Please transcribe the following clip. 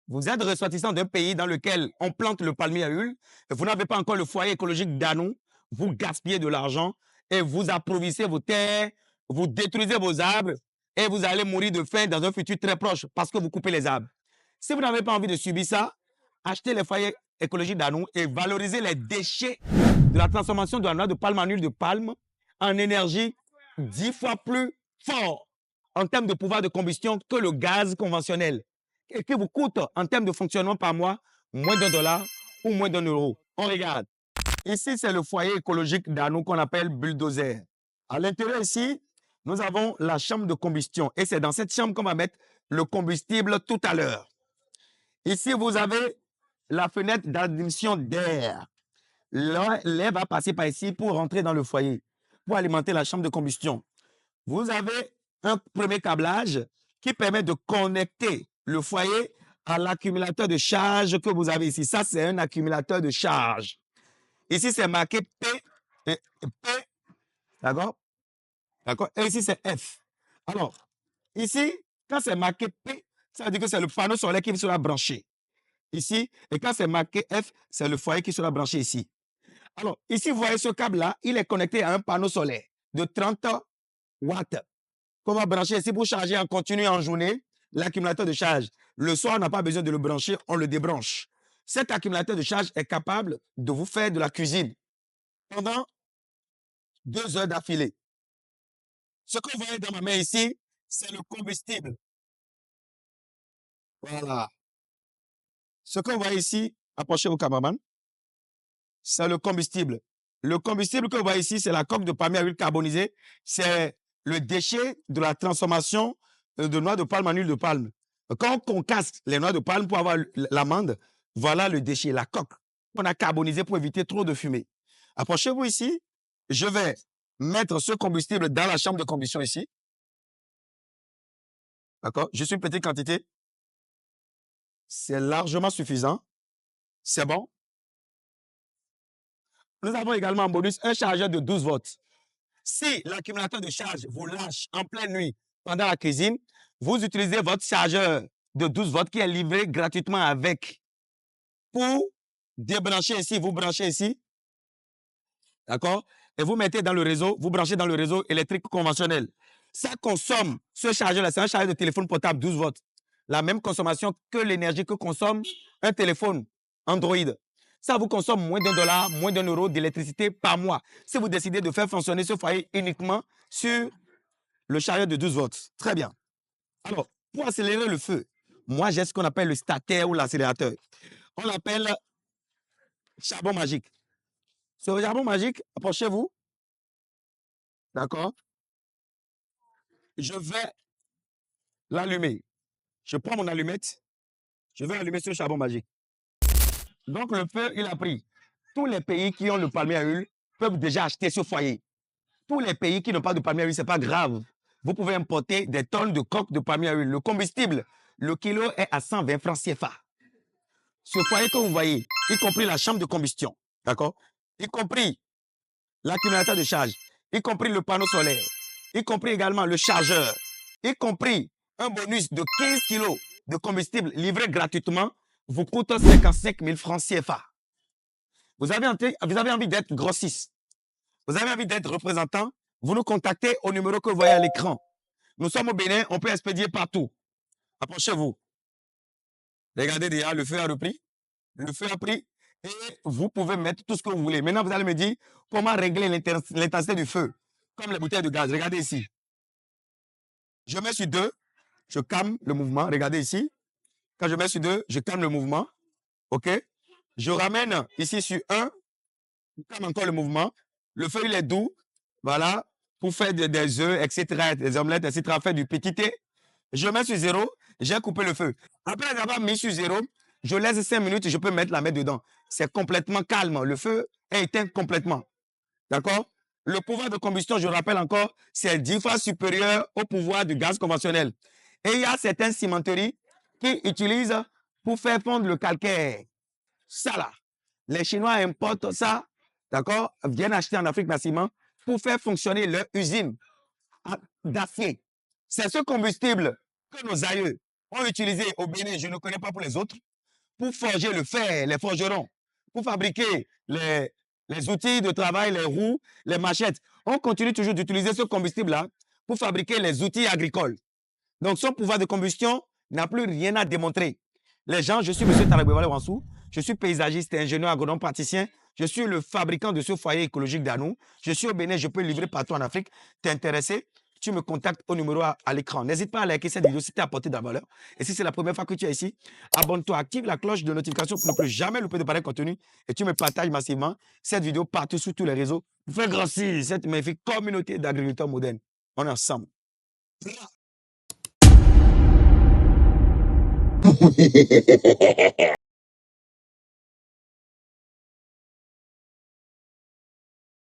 Vous êtes ressortissant d'un pays dans lequel on plante le palmier à huile, et vous n'avez pas encore le foyer écologique d'Anou, vous gaspillez de l'argent et vous approvissez vos terres, vous détruisez vos arbres et vous allez mourir de faim dans un futur très proche parce que vous coupez les arbres. Si vous n'avez pas envie de subir ça, achetez les foyers écologiques d'Anou et valorisez les déchets de la transformation de la noix de palme en huile de palme en énergie 10 fois plus fort en termes de pouvoir de combustion que le gaz conventionnel et qui vous coûte en termes de fonctionnement par mois moins $1 ou moins €1. On regarde. Ici, c'est le foyer écologique d'Anou qu'on appelle bulldozer. À l'intérieur ici, nous avons la chambre de combustion et c'est dans cette chambre qu'on va mettre le combustible tout à l'heure. Ici, vous avez la fenêtre d'admission d'air. L'air va passer par ici pour rentrer dans le foyer, pour alimenter la chambre de combustion. Vous avez un premier câblage qui permet de connecter le foyer à l'accumulateur de charge que vous avez ici. Ça, c'est un accumulateur de charge. Ici, c'est marqué P, d'accord? D'accord? Et ici, c'est F. Alors, ici, quand c'est marqué P, ça veut dire que c'est le panneau solaire qui sera branché ici. Et quand c'est marqué F, c'est le foyer qui sera branché ici. Alors, ici, vous voyez ce câble-là, il est connecté à un panneau solaire de 30 watts qu'on va brancher ici pour charger en continu en journée l'accumulateur de charge. Le soir, on n'a pas besoin de le brancher, on le débranche. Cet accumulateur de charge est capable de vous faire de la cuisine pendant 2 heures d'affilée. Ce que vous voyez dans ma main ici, c'est le combustible. Voilà. Ce que vous voyez ici, approchez-vous, cameraman, c'est le combustible. Le combustible que vous voyez ici, c'est la coque de palmier à huile carbonisée. C'est le déchet de la transformation de noix de palme en huile de palme. Quand on concasse les noix de palme pour avoir l'amande, voilà le déchet, la coque qu'on a carbonisée pour éviter trop de fumée. Approchez-vous ici. Je vais mettre ce combustible dans la chambre de combustion ici. D'accord? Juste une petite quantité. C'est largement suffisant. C'est bon. Nous avons également en bonus un chargeur de 12 volts. Si l'accumulateur de charge vous lâche en pleine nuit pendant la cuisine, vous utilisez votre chargeur de 12 volts qui est livré gratuitement avec pour débrancher ici, vous branchez ici, d'accord? Et vous mettez dans le réseau, vous branchez dans le réseau électrique conventionnel. Ça consomme, ce chargeur-là, c'est un chargeur de téléphone portable 12 volts. La même consommation que l'énergie que consomme un téléphone Android. Ça vous consomme moins $1, moins €1 d'électricité par mois. Si vous décidez de faire fonctionner ce foyer uniquement sur le chargeur de 12 volts. Très bien. Alors, pour accélérer le feu, moi, j'ai ce qu'on appelle le stateur ou l'accélérateur. On l'appelle charbon magique. Ce charbon magique, approchez-vous. D'accord? Je vais l'allumer. Je prends mon allumette. Je vais allumer ce charbon magique. Donc, le feu, il a pris. Tous les pays qui ont le palmier à huile peuvent déjà acheter ce foyer. Tous les pays qui n'ont pas de palmier à huile, ce n'est pas grave. Vous pouvez importer des tonnes de coques de palmier à huile. Le combustible, le kilo est à 120 francs CFA. Ce foyer que vous voyez, y compris la chambre de combustion, d'accord? Y compris l'accumulateur de charge, y compris le panneau solaire, y compris également le chargeur, y compris un bonus de 15 kilos de combustible livré gratuitement, vous coûte 55 000 francs CFA. Vous avez envie d'être grossiste, vous avez envie d'être représentant, vous nous contactez au numéro que vous voyez à l'écran. Nous sommes au Bénin, on peut expédier partout. Approchez-vous. Regardez déjà, le feu a repris. Le feu a pris et vous pouvez mettre tout ce que vous voulez. Maintenant, vous allez me dire comment régler l'intensité du feu, comme les bouteilles de gaz. Regardez ici. Je mets sur 2, je calme le mouvement. Regardez ici. Quand je mets sur 2, je calme le mouvement. OK? Je ramène ici sur 1, je calme encore le mouvement. Le feu, il est doux. Voilà. Pour faire des œufs, etc., des omelettes, etc., faire du petit thé. Je mets sur 0, j'ai coupé le feu. Après avoir mis sur 0, je laisse 5 minutes, je peux mettre la main dedans. C'est complètement calme. Le feu est éteint complètement. D'accord? Le pouvoir de combustion, je rappelle encore, c'est 10 fois supérieur au pouvoir du gaz conventionnel. Et il y a certaines cimenteries qui utilisent pour faire fondre le calcaire. Ça là, les Chinois importent ça, d'accord, viennent acheter en Afrique massivement pour faire fonctionner leur usine d'acier. C'est ce combustible que nos aïeux On utilisait au Bénin, je ne connais pas pour les autres, pour forger le fer, les forgerons, pour fabriquer les outils de travail, les roues, les machettes. On continue toujours d'utiliser ce combustible-là pour fabriquer les outils agricoles. Donc, son pouvoir de combustion n'a plus rien à démontrer. Les gens, je suis M. Taragbewale Wansou, je suis paysagiste, ingénieur, agronome, praticien. Je suis le fabricant de ce foyer écologique d'Anou. Je suis au Bénin, je peux livrer partout en Afrique. T'es intéressé? Tu me contactes au numéro à l'écran. N'hésite pas à liker cette vidéo si tu as apporté de la valeur. Et si c'est la première fois que tu es ici, abonne-toi, active la cloche de notification pour ne plus jamais louper de pareil contenu. Et tu me partages massivement cette vidéo partout sur tous les réseaux pour faire grossir cette magnifique communauté d'agriculteurs modernes. On est ensemble.